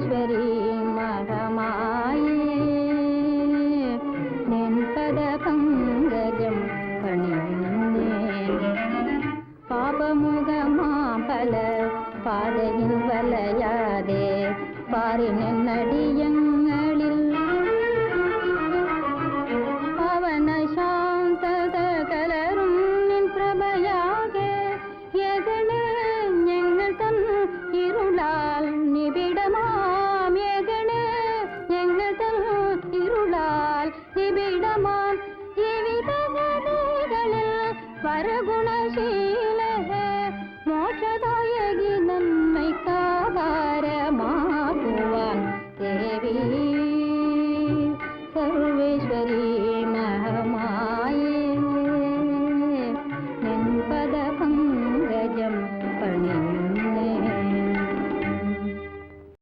ஈஸ்வரி மகமாயே நின்பத பங்கஜம் பணிந்தேன் பாபமுகமா பல பாதையில் வலையாதே பாரினின் நடியங்களில் பவன சாந்தத கலரும் நின் பிரபையாக எகனே எங்கள் தன் இருளால் நிபிடமாம் எகனே எங்கள் தன் இருளால் நிபிடமாம் ஜீவித கதைகளில் வரகுணசீலகே மோட்சதாயகி நன்மை காவாரமாகுவான் தேவி